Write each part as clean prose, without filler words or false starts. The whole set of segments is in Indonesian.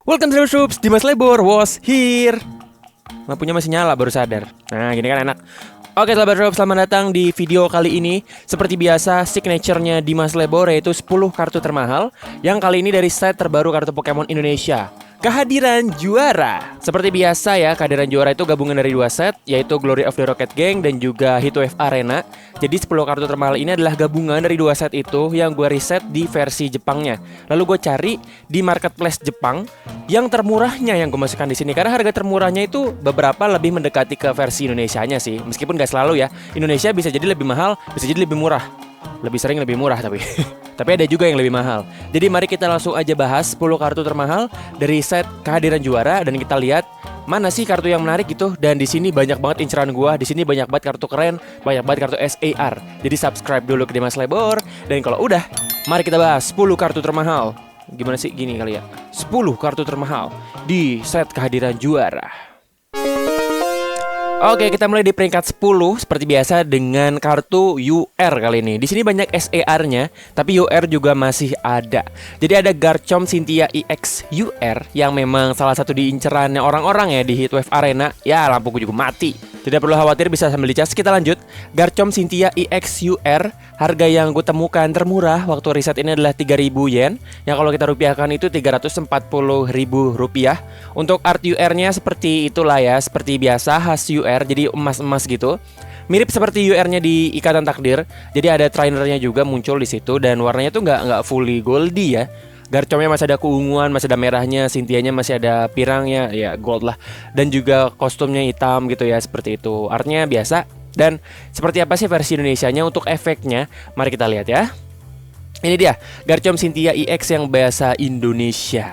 Welcome to the Troops, Dimas Lebor was here. Lampunya masih nyala, baru sadar. Nah, gini kan enak. Oke, sahabat Troops, selamat datang di video kali ini. Seperti biasa, signature-nya Dimas Lebor yaitu 10 kartu termahal. Yang kali ini dari set terbaru kartu Pokemon Indonesia, Kehadiran Juara. Seperti biasa ya, Kehadiran Juara itu gabungan dari 2 set, yaitu Glory of the Rocket Gang dan juga Heatwave Arena. Jadi 10 kartu termahal ini adalah gabungan dari 2 set itu yang gue riset di versi Jepangnya. Lalu gue cari di marketplace Jepang yang termurahnya yang gue masukkan di sini, karena harga termurahnya itu beberapa lebih mendekati ke versi Indonesianya sih. Meskipun gak selalu ya, Indonesia bisa jadi lebih mahal, bisa jadi lebih murah. Lebih sering lebih murah tapi tapi ada juga yang lebih mahal. Jadi mari kita langsung aja bahas 10 kartu termahal dari set Kehadiran Juara dan kita lihat mana sih kartu yang menarik gitu. Dan di sini banyak banget inceran gua, di sini banyak banget kartu keren, banyak banget kartu SAR. Jadi subscribe dulu ke Dimas Lebor dan kalau udah, mari kita bahas 10 kartu termahal. Gimana sih gini kali ya? 10 kartu termahal di set Kehadiran Juara. Oke, kita mulai di peringkat 10 seperti biasa dengan kartu UR kali ini. Di sini banyak SAR-nya, tapi UR juga masih ada. Jadi ada Garchomp Cynthia EX UR yang memang salah satu diincerannya orang-orang ya di Heatwave Arena. Ya, lampuku juga mati. Tidak perlu khawatir, bisa sambil dicas. Kita lanjut. Garchomp Cynthia EX UR, harga yang gue temukan termurah waktu riset ini adalah 3.000 yen. Yang kalau kita rupiahkan itu 340.000 rupiah. Untuk art UR-nya seperti itulah ya, seperti biasa khas UR. Jadi emas-emas gitu. Mirip seperti UR-nya di Ikatan Takdir. Jadi ada trainernya juga muncul di situ dan warnanya tuh nggak fully goldy ya. Garchompnya masih ada keunguan, masih ada merahnya, Cynthianya masih ada pirangnya, ya gold lah. Dan juga kostumnya hitam gitu ya, seperti itu. Artnya biasa. Dan seperti apa sih versi Indonesianya untuk efeknya? Mari kita lihat ya. Ini dia, Garchomp Cynthia EX yang bahasa Indonesia.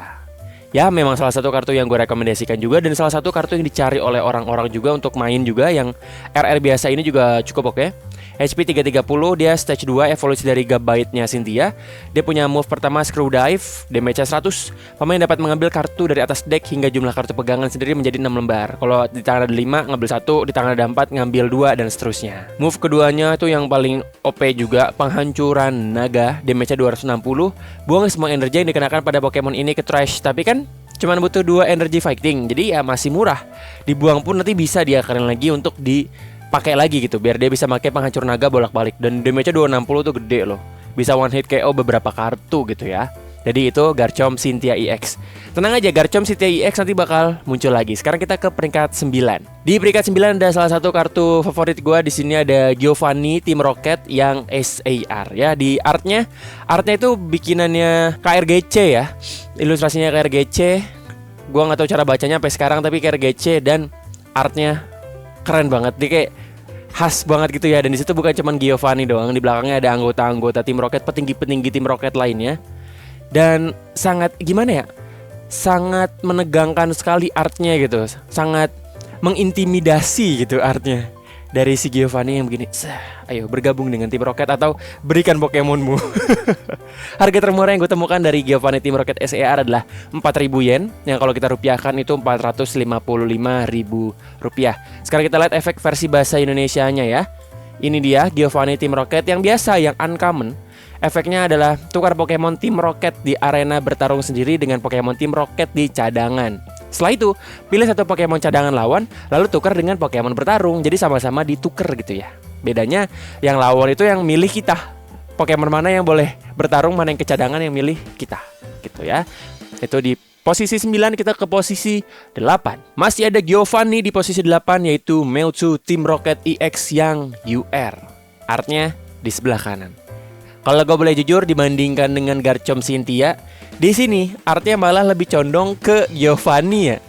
Ya, memang salah satu kartu yang gue rekomendasikan juga dan salah satu kartu yang dicari oleh orang-orang juga untuk main juga. Yang RR biasa ini juga cukup oke. HP 330, dia stage 2 evolusi dari Gabite-nya Cynthia. Dia punya move pertama Screw Dive, damage-nya 100. Pemain dapat mengambil kartu dari atas deck hingga jumlah kartu pegangan sendiri menjadi 6 lembar. Kalau di tangan ada 5, ngambil 1, di tangan ada 4, ngambil 2, dan seterusnya. Move keduanya itu yang paling OP juga, Penghancuran Naga, damage-nya 260. Buang semua energi yang dikenakan pada Pokemon ini ke trash. Tapi kan cuman butuh 2 energy fighting, jadi ya masih murah. Dibuang pun nanti bisa diakalin lagi untuk dipakai lagi gitu, biar dia bisa pakai Penghancur Naga bolak-balik. Dan damage-nya 260 tuh gede loh. Bisa one hit KO beberapa kartu gitu ya. Jadi itu Garchomp Cynthia EX. Tenang aja, Garchomp Cynthia EX nanti bakal muncul lagi. Sekarang kita ke peringkat 9. Di peringkat 9 ada salah satu kartu favorit gue. Di sini ada Giovanni Team Rocket yang SAR ya. Di artnya itu bikinannya KRGC ya. Ilustrasinya KRGC. Gua nggak tahu cara bacanya sampai sekarang, tapi KRGC dan artnya keren banget. Dia kayak khas banget gitu ya. Dan di situ bukan cuma Giovanni doang, di belakangnya ada anggota-anggota Tim Rocket, petinggi-petinggi Tim Rocket lainnya. Dan sangat gimana ya? Sangat menegangkan sekali artnya gitu. Sangat mengintimidasi gitu artnya. Dari si Giovanni yang begini, ayo bergabung dengan Tim Rocket atau berikan Pokemonmu. Harga termurah yang gue temukan dari Giovanni Team Rocket SAR adalah 4.000 yen. Yang kalau kita rupiahkan itu 455.000 rupiah. Sekarang kita lihat efek versi bahasa Indonesianya ya. Ini dia Giovanni Team Rocket yang biasa, yang uncommon. Efeknya adalah tukar Pokemon Team Rocket di arena bertarung sendiri dengan Pokemon Team Rocket di cadangan. Setelah itu, pilih satu Pokemon cadangan lawan, lalu tukar dengan Pokemon bertarung. Jadi sama-sama ditukar gitu ya. Bedanya, yang lawan itu yang milih kita. Pokemon mana yang boleh bertarung, mana yang ke cadangan yang milih kita. Gitu ya. Itu di posisi 9, kita ke posisi 8. Masih ada Giovanni di posisi 8, yaitu Mewtwo Team Rocket EX yang UR. Artnya di sebelah kanan. Kalau gue boleh jujur, dibandingkan dengan Garchomp Cynthia, di sini artinya malah lebih condong ke Giovanni ya.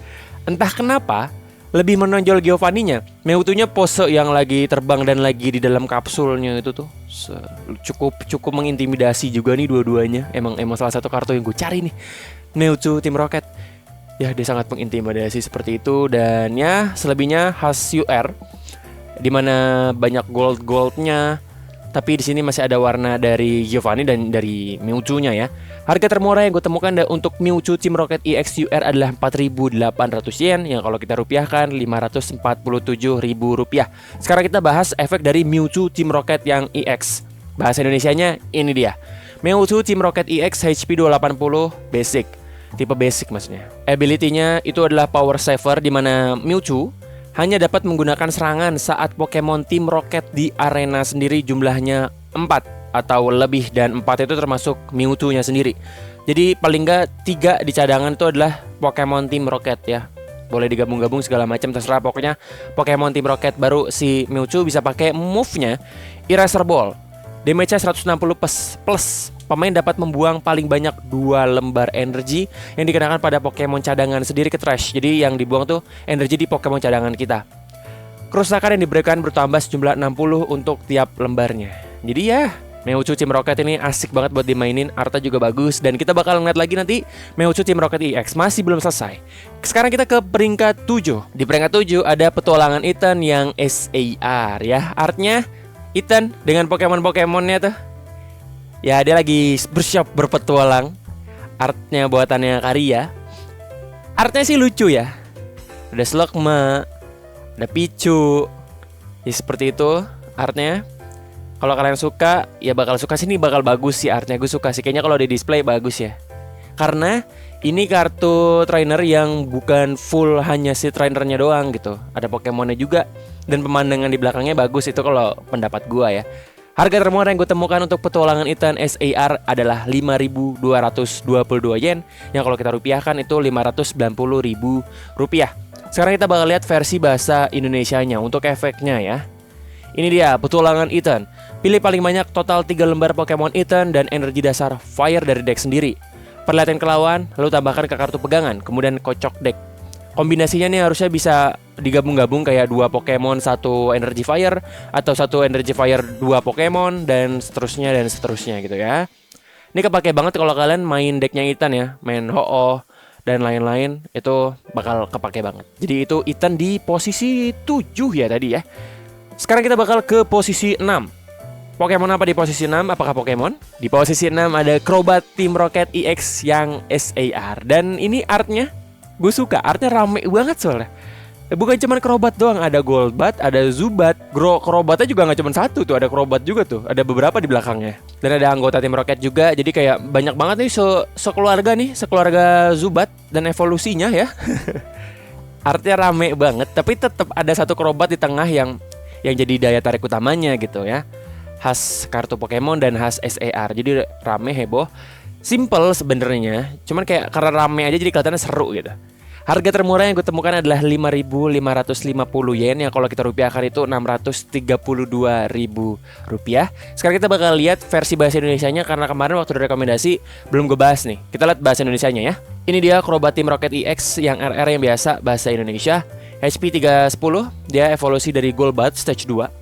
Entah kenapa lebih menonjol Giovanni-nya. Mewtwo-nya pose yang lagi terbang dan lagi di dalam kapsulnya itu tuh cukup mengintimidasi juga nih dua-duanya. Emang salah satu kartu yang gue cari nih, Mewtwo Team Rocket. Ya, dia sangat mengintimidasi seperti itu. Dan ya selebihnya khas UR, dimana banyak goldnya. Tapi di sini masih ada warna dari Giovanni dan dari Mewtwo-nya ya. Harga termurah yang gue temukan untuk Mewtwo Team Rocket EX UR adalah 4.800 yen, yang kalau kita rupiahkan 547.000 rupiah. Sekarang kita bahas efek dari Mewtwo Team Rocket yang EX. Bahasa Indonesianya ini dia. Mewtwo Team Rocket EX HP 280 Basic. tipe basic maksudnya. Ability-nya itu adalah power saver, di mana Mewtwo hanya dapat menggunakan serangan saat Pokemon Team Rocket di arena sendiri jumlahnya 4 atau lebih, dan 4 itu termasuk Mewtwo-nya sendiri. Jadi paling nggak 3 di cadangan itu adalah Pokemon Team Rocket ya. Boleh digabung-gabung segala macam terserah, pokoknya Pokemon Team Rocket. Baru si Mewtwo bisa pakai move-nya Eraser Ball. Damage-nya 160 plus. Pemain dapat membuang paling banyak 2 lembar energi yang dikenakan pada Pokemon cadangan sendiri ke trash. Jadi yang dibuang tuh energi di Pokemon cadangan kita. Kerusakan yang diberikan bertambah sejumlah 60 untuk tiap lembarnya. Jadi ya, Mewtwo Team Rocket ini asik banget buat dimainin, artnya juga bagus, dan kita bakal ngeliat lagi nanti Mewtwo Team Rocket EX. Masih belum selesai. Sekarang kita ke peringkat 7. Di peringkat 7 ada petualangan Ethan yang SAR ya. Artnya Ethan dengan Pokemon-Pokemonnya tuh, ya dia lagi bersiap berpetualang. Artnya buatannya Karya. Artnya sih lucu ya. Ada Slugma, ada Pichu, ya seperti itu artnya. Kalau kalian suka, ya bakal suka sini, bakal bagus sih artnya. Gue suka sih, kayaknya kalau di display bagus ya. Karena ini kartu trainer yang bukan full hanya si trainernya doang gitu. Ada Pokemonnya juga, dan pemandangan di belakangnya bagus, itu kalau pendapat gue ya. Harga termurah yang gue temukan untuk petualangan Ethan SAR adalah 5.222 yen, yang kalau kita rupiahkan itu 590.000 rupiah. Sekarang kita bakal lihat versi bahasa Indonesianya untuk efeknya ya. Ini dia petualangan Ethan. Pilih paling banyak total 3 lembar Pokemon Ethan dan energi dasar Fire dari deck sendiri. Perlihatkan ke lawan, lalu tambahkan ke kartu pegangan, kemudian kocok deck. Kombinasinya nih harusnya bisa digabung-gabung kayak 2 Pokemon 1 energi Fire, atau 1 energi Fire 2 Pokemon, dan seterusnya gitu ya. Ini kepake banget kalau kalian main decknya Ethan ya, main Ho-Oh dan lain-lain, itu bakal kepake banget. Jadi itu Ethan di posisi 7 ya tadi ya. Sekarang kita bakal ke posisi 6. Pokemon apa di posisi 6? Apakah Pokemon? Di posisi 6 ada Crobat Team Rocket EX yang SAR. Dan ini artnya gue suka, artnya rame banget soalnya. Bukan cuma Crobat doang, ada Golbat, ada Zubat. Crobatnya juga gak cuma satu tuh, ada Crobat juga tuh, ada beberapa di belakangnya. Dan ada anggota Team Rocket juga, jadi kayak banyak banget nih sekeluarga Zubat dan evolusinya ya. Artnya rame banget, tapi tetap ada satu Crobat di tengah yang jadi daya tarik utamanya gitu ya. Khas kartu Pokemon dan khas SAR. Jadi rame, heboh, simple sebenarnya. Cuman kayak karena rame aja jadi kelihatannya seru gitu. Harga termurah yang gue temukan adalah 5.550 yen, yang kalau kita rupiahkan itu 632.000 rupiah. Sekarang kita bakal lihat versi bahasa Indonesianya, karena kemarin waktu rekomendasi belum gue bahas nih. Kita lihat bahasa Indonesianya ya. Ini dia Crobat Team Rocket EX yang RR yang biasa bahasa Indonesia. HP 310, dia evolusi dari Golbat stage 2.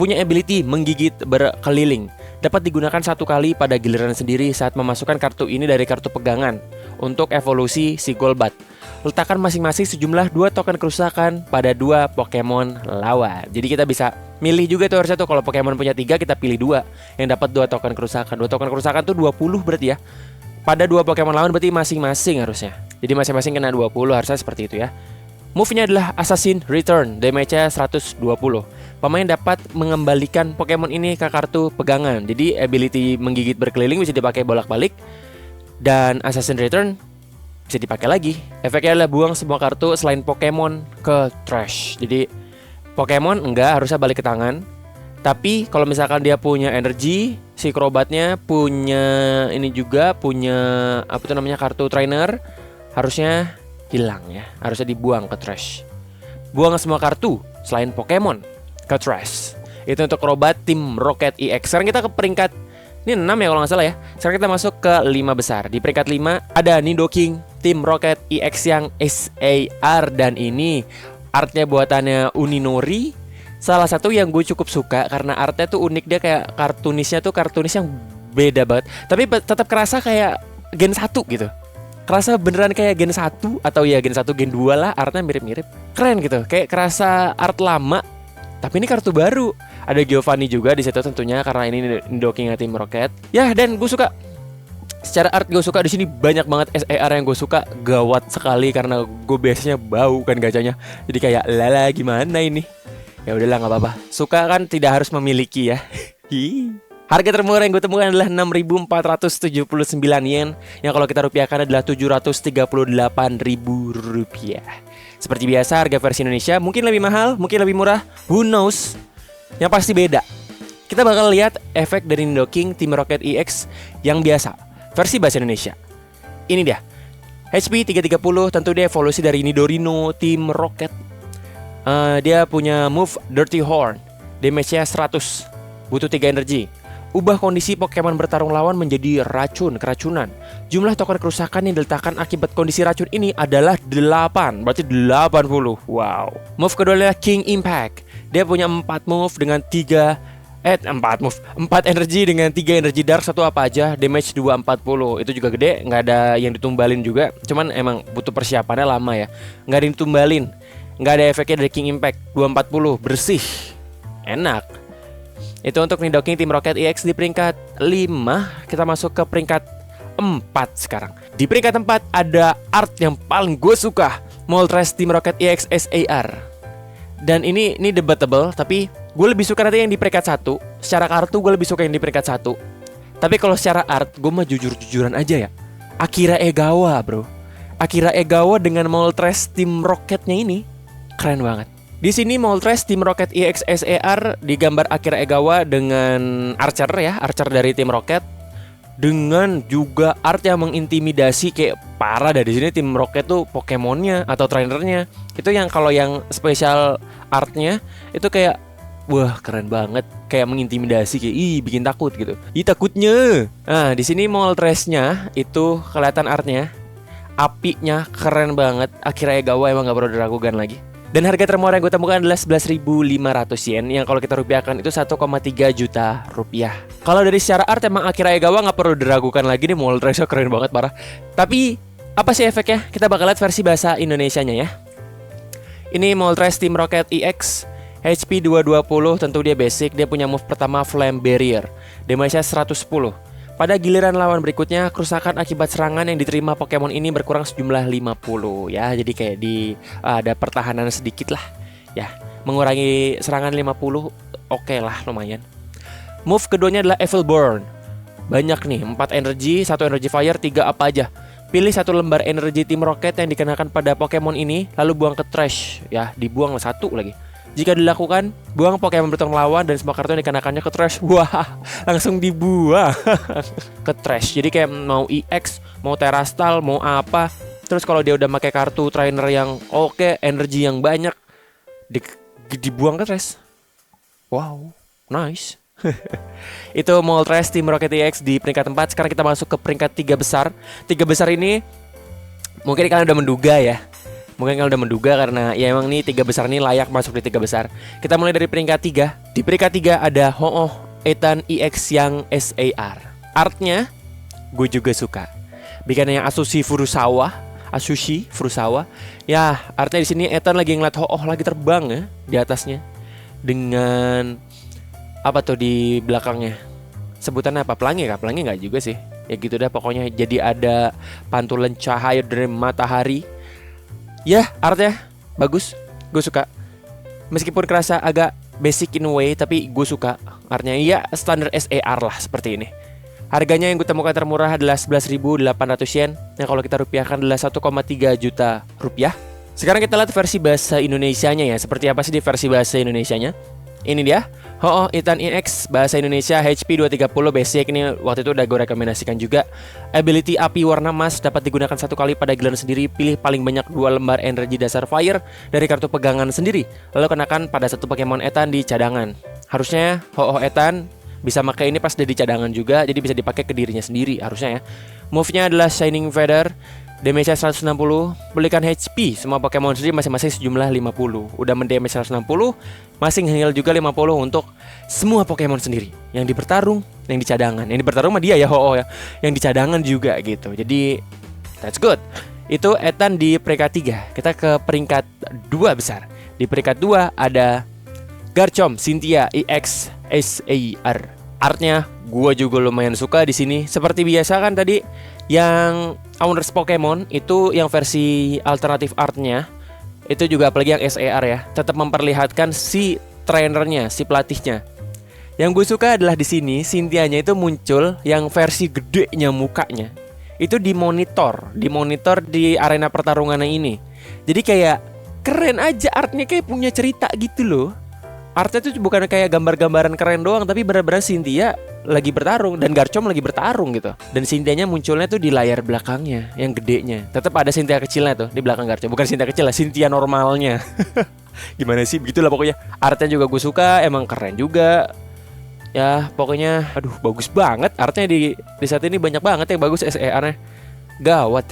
Punya ability menggigit berkeliling. Dapat digunakan 1 kali pada giliran sendiri saat memasukkan kartu ini dari kartu pegangan untuk evolusi si Golbat. Letakkan masing-masing sejumlah 2 token kerusakan pada 2 Pokemon lawan. Jadi kita bisa milih juga tuh harusnya tuh, kalau Pokemon punya 3 kita pilih 2 yang dapat 2 token kerusakan. 2 token kerusakan tuh 20 berarti ya. Pada 2 Pokemon lawan berarti masing-masing harusnya. Jadi masing-masing kena 20, harusnya seperti itu ya. Move-nya adalah Assassin Return, damage-nya 120. Pemain dapat mengembalikan Pokemon ini ke kartu pegangan. Jadi ability menggigit berkeliling bisa dipakai bolak-balik, dan Assassin Return bisa dipakai lagi. Efeknya adalah buang semua kartu selain Pokemon ke trash. Jadi Pokemon enggak harusnya balik ke tangan. Tapi kalau misalkan dia punya energi, si Crobatnya punya ini juga, punya apa tuh namanya, kartu trainer, harusnya hilang ya, harusnya dibuang ke trash. Buang semua kartu selain Pokemon ke trash. Itu untuk Crobat Team Rocket EX. Sekarang kita ke peringkat, ini 6 ya kalau nggak salah ya. Sekarang kita masuk ke 5 besar. Di peringkat 5 ada Nidoking Team Rocket EX yang SAR, dan ini artnya buatannya Uninori. Salah satu yang gue cukup suka karena artnya tuh unik, dia kayak kartunis yang beda banget. Tapi tetap kerasa kayak Gen 1 gitu. Kerasa beneran kayak Gen 1 atau ya Gen 1 Gen 2 lah, artnya mirip-mirip. Keren gitu, kayak kerasa art lama. Tapi ini kartu baru. Ada Giovanni juga di situ tentunya karena ini Nidoking Team Rocket. Ya, dan gue suka. Secara art gue suka, di sini banyak banget SAR yang gue suka, gawat sekali karena gue biasanya bau kan gacanya. Jadi kayak lala gimana ini? Ya udahlah nggak apa-apa. Suka kan tidak harus memiliki ya. Harga termurah yang gue temukan adalah 6.479 yen, yang kalau kita rupiahkan adalah 738.000 rupiah. Seperti biasa, harga versi Indonesia mungkin lebih mahal, mungkin lebih murah, who knows. Yang pasti beda. Kita bakal lihat efek dari Nidoking Team Rocket EX yang biasa, versi bahasa Indonesia. Ini dia, HP 330, tentu dia evolusi dari Nidorino Team Rocket. Dia punya move Dirty Horn, damage-nya 100, butuh 3 energi. Ubah kondisi Pokemon bertarung lawan menjadi keracunan. Jumlah token kerusakan yang diletakkan akibat kondisi racun ini adalah 8, berarti 80. Wow. Move kedua adalah King Impact. Dia punya 4 move dengan 4 energi dengan 3 energi dark, satu apa aja, damage 240. Itu juga gede, nggak ada yang ditumbalin juga. Cuman emang butuh persiapannya lama ya. Nggak ada yang ditumbalin, nggak ada efeknya dari King Impact. 240, bersih, enak. Itu untuk Nidoking Team Rocket EX di peringkat 5. Kita masuk ke peringkat 4 sekarang. Di peringkat 4 ada art yang paling gue suka, Moltres Team Rocket EX SAR. Dan ini debatable, tapi gue lebih suka nanti yang di peringkat 1. Secara kartu gue lebih suka yang di peringkat 1. Tapi kalau secara art, gue mah jujur-jujuran aja ya, Akira Egawa bro. Akira Egawa dengan Moltres Team Rocketnya ini keren banget. Di sini Moltres Team Rocket EX SAR digambar Akira Egawa dengan Archer ya, Archer dari Team Rocket, dengan juga art yang mengintimidasi kayak parah. Dari sini Team Rocket tuh Pokemonnya atau trainernya itu yang kalau yang spesial artnya itu kayak wah keren banget, kayak mengintimidasi, kayak bikin takut gitu. Takutnya. Nah di sini Moltresnya itu kelihatan artnya, apinya keren banget. Akira Egawa emang gak perlu diragukan lagi. Dan harga termurah yang gue temukan adalah 11.500 yen, yang kalau kita rupiahkan itu 1,3 juta rupiah. Kalau dari secara art emang Akira Egawa gak perlu diragukan lagi nih, Moltresnya keren banget parah. Tapi apa sih efeknya? Kita bakal lihat versi bahasa Indonesianya ya. Ini Moltres Team Rocket EX HP 220, tentu dia basic. Dia punya move pertama Flame Barrier, damage-nya 110. Pada giliran lawan berikutnya, kerusakan akibat serangan yang diterima Pokemon ini berkurang sejumlah 50 ya. Jadi kayak ada pertahanan sedikit lah ya. Mengurangi serangan 50, oke lah, lumayan. Move keduanya adalah Evil Burn. Banyak nih, 4 energi, 1 energi fire, 3 apa aja. Pilih 1 lembar energi Team Rocket yang dikenakan pada Pokemon ini, lalu buang ke trash ya, dibuang 1 lagi. Jika dilakukan, buang Pokemon bertarung lawan dan semua kartu yang dikenakannya ke trash. Wah, langsung dibuang ke trash. Jadi kayak mau EX, mau Terastal, mau apa. Terus kalau dia udah pakai kartu trainer yang oke, energi yang banyak, dibuang ke trash. Wow, nice. Itu Moltres Team Rocket EX di peringkat 4. Sekarang kita masuk ke peringkat 3 besar. 3 besar ini mungkin kalian udah menduga ya. Mungkin kalian udah menduga karena ya emang nih 3 besar ini layak masuk di 3 besar. Kita mulai dari peringkat 3. Di peringkat 3 ada Ho-Oh Etan EX yang SAR. Artnya gue juga suka. Bikinnya Asushi Furusawa. Ya, artinya di sini Etan lagi ngeliat Ho-Oh lagi terbang ya di atasnya. Dengan apa tuh di belakangnya? Sebutannya apa? Pelangi kah? Pelangi nggak juga sih. Ya gitu dah pokoknya. Jadi ada pantulan cahaya dari matahari. Ya, artnya bagus, gue suka. Meskipun kerasa agak basic in a way, tapi gue suka. Artnya ya standar SAR lah seperti ini. Harganya yang gue temukan termurah adalah 11.800 yen, yang kalau kita rupiahkan adalah 1,3 juta rupiah. Sekarang kita lihat versi bahasa Indonesianya ya. Seperti apa sih di versi bahasa Indonesianya? Ini dia, Ho-Oh Etan EX bahasa Indonesia HP 230 basic. Ini waktu itu udah gue rekomendasikan juga. Ability api warna emas dapat digunakan 1 kali pada giliran sendiri. Pilih paling banyak 2 lembar energi dasar fire dari kartu pegangan sendiri, lalu kenakan pada 1 Pokemon Etan di cadangan. Harusnya Ho-Oh Etan bisa pakai ini pas dia di cadangan juga, jadi bisa dipakai ke dirinya sendiri harusnya ya. Move-nya adalah Shining Feather, damage 160, belikan HP semua Pokemon sendiri masing-masing sejumlah 50. Udah mendamage 160, masing heal juga 50 untuk semua Pokemon sendiri. Yang di bertarung, yang di cadangan. Yang di bertarung mah dia ya, Ho-Oh ya. Yang di cadangan juga gitu. Jadi that's good. Itu Etan di peringkat 3. Kita ke peringkat 2 besar. Di peringkat 2 ada Garchomp Cynthia EX SAR. Artnya gua juga lumayan suka di sini. Seperti biasa kan tadi yang Owners Pokemon itu yang versi alternatif artnya itu juga apalagi yang SAR ya, tetap memperlihatkan si trainernya, si pelatihnya. Yang gue suka adalah di sini Cynthia-nya itu muncul yang versi gedenya mukanya. Itu di monitor di arena pertarungannya ini. Jadi kayak keren aja, artnya kayak punya cerita gitu loh. Artnya tuh bukan kayak gambar-gambaran keren doang, tapi benar-benar Cynthia lagi bertarung dan Garchomp lagi bertarung gitu. Dan Cynthia-nya munculnya tuh di layar belakangnya yang gedenya. Tetap ada Cynthia kecilnya tuh di belakang Garchomp. Bukan Cynthia kecil lah, Cynthia normalnya. Gimana sih, begitulah pokoknya. Artnya juga gue suka, emang keren juga. Ya pokoknya aduh bagus banget. Artnya di saat ini banyak banget yang bagus SER-nya. Gawat.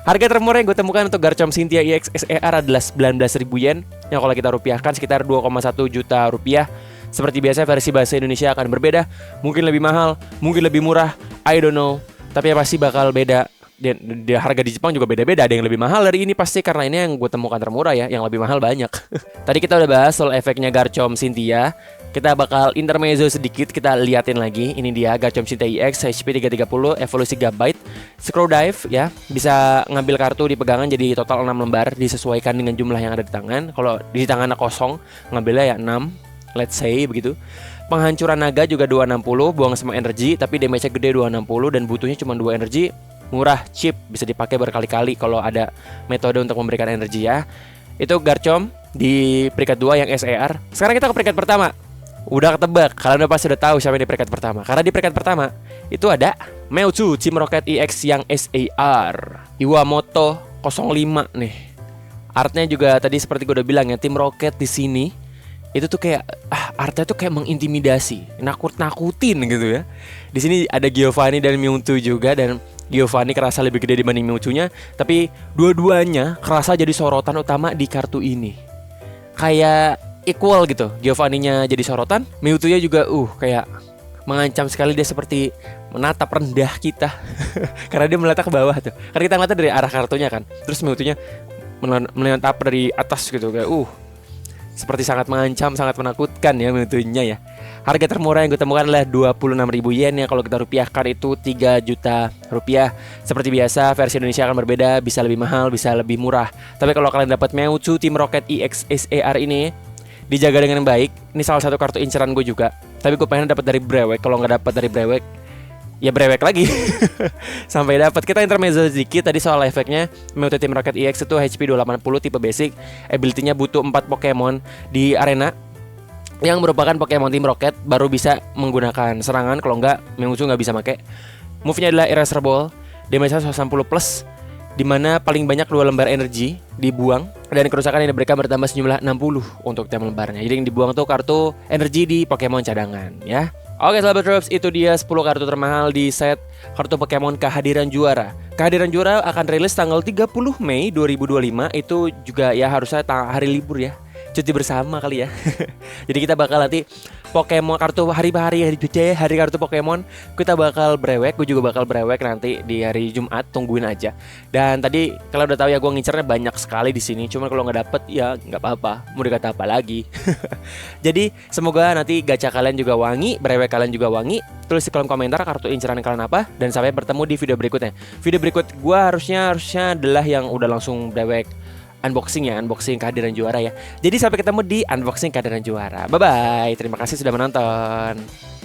Harga termurah yang gue temukan untuk Garchomp Cynthia EX SER adalah 19.000 yen, yang kalau kita rupiahkan sekitar 2,1 juta rupiah. Seperti biasa versi bahasa Indonesia akan berbeda. Mungkin lebih mahal, mungkin lebih murah, I don't know. Tapi ya pasti bakal beda. Dan harga di Jepang juga beda-beda. Ada yang lebih mahal dari ini pasti, karena ini yang gue temukan termurah ya. Yang lebih mahal banyak. Tadi kita udah bahas soal efeknya Garchomp Cynthia. Kita bakal intermezzo sedikit, kita liatin lagi. Ini dia Garchomp Cynthia EX HP 330 evolusi Gabite. Scroll dive ya, bisa ngambil kartu di pegangan jadi total 6 lembar, disesuaikan dengan jumlah yang ada di tangan. Kalau di tangannya kosong, ngambilnya ya 6, let's say begitu. Penghancuran naga juga 260, buang semua energi, tapi damage-nya gede 260 dan butuhnya cuma 2 energi. Murah, cheap, bisa dipakai berkali-kali kalau ada metode untuk memberikan energi ya. Itu Garchomp di peringkat 2 yang SER. Sekarang kita ke peringkat pertama. Udah ketebak, kalian udah pasti udah tahu siapa di peringkat pertama. Karena di peringkat pertama itu ada Mewtwo Team Rocket EX yang SAR Iwamoto 05 nih. Artnya juga tadi seperti gue udah bilang ya, Team Rocket di sini itu tuh kayak artnya tuh kayak mengintimidasi, nakut-nakutin gitu ya. Di sini ada Giovanni dan Mewtwo juga, dan Giovanni kerasa lebih gede dibanding Mewtwo-nya, tapi dua-duanya kerasa jadi sorotan utama di kartu ini. Kayak equal gitu. Giovanni-nya jadi sorotan, Mewtwo-nya juga kayak mengancam sekali. Dia seperti menatap rendah kita. Karena dia menatap ke bawah tuh. Karena kita ngeliatnya dari arah kartunya kan. Terus Mewtwo-nya menatap dari atas gitu kayak seperti sangat mengancam, sangat menakutkan ya Mewtwo-nya ya. Harga termurah yang gue temukan adalah 26.000 yen, yang kalau kita rupiahkan itu 3 juta rupiah. Seperti biasa versi Indonesia akan berbeda, bisa lebih mahal, bisa lebih murah. Tapi kalau kalian dapat Mewtwo Team Rocket EX SAR ini, dijaga dengan baik. Ini salah satu kartu inceran gue juga. Tapi gue pengen dapat dari Brewek. Kalau nggak dapat dari Brewek, ya Brewek lagi. Sampai dapat. Kita intermezzo sedikit tadi soal efeknya. Mewtwo Team Rocket EX itu HP 280 tipe basic. Ability-nya butuh 4 Pokemon di arena yang merupakan Pokemon Team Rocket, baru bisa menggunakan serangan. Kalau nggak, Mewtwo nggak bisa pakai. Move-nya adalah Eraser Ball. Damage-nya 160 plus, dimana paling banyak 2 lembar energi dibuang, dan kerusakan yang diberikan bertambah sejumlah 60 untuk tiap lembarnya. Jadi yang dibuang tuh kartu energi di Pokemon cadangan ya. Oke sahabat Drops, itu dia 10 kartu termahal di set kartu Pokemon Kehadiran Juara. Kehadiran Juara akan rilis tanggal 30 Mei 2025. Itu juga ya harusnya hari libur ya, cuti bersama kali ya. Jadi kita bakal nanti Pokemon kartu hari kartu Pokemon kita bakal brewek. Gue juga bakal brewek nanti di hari Jumat, tungguin aja. Dan tadi kalau udah tahu ya, gue ngincernya banyak sekali di sini. Cuman kalau nggak dapet ya nggak apa-apa, mau dikata apa lagi. Jadi semoga nanti gacha kalian juga wangi, brewek kalian juga wangi. Tulis di kolom komentar kartu inceran kalian apa. Dan sampai bertemu di video berikutnya. Video berikut gue harusnya adalah yang udah langsung brewek unboxing Kehadiran Juara ya. Jadi sampai ketemu di unboxing Kehadiran Juara. Bye bye. Terima kasih sudah menonton.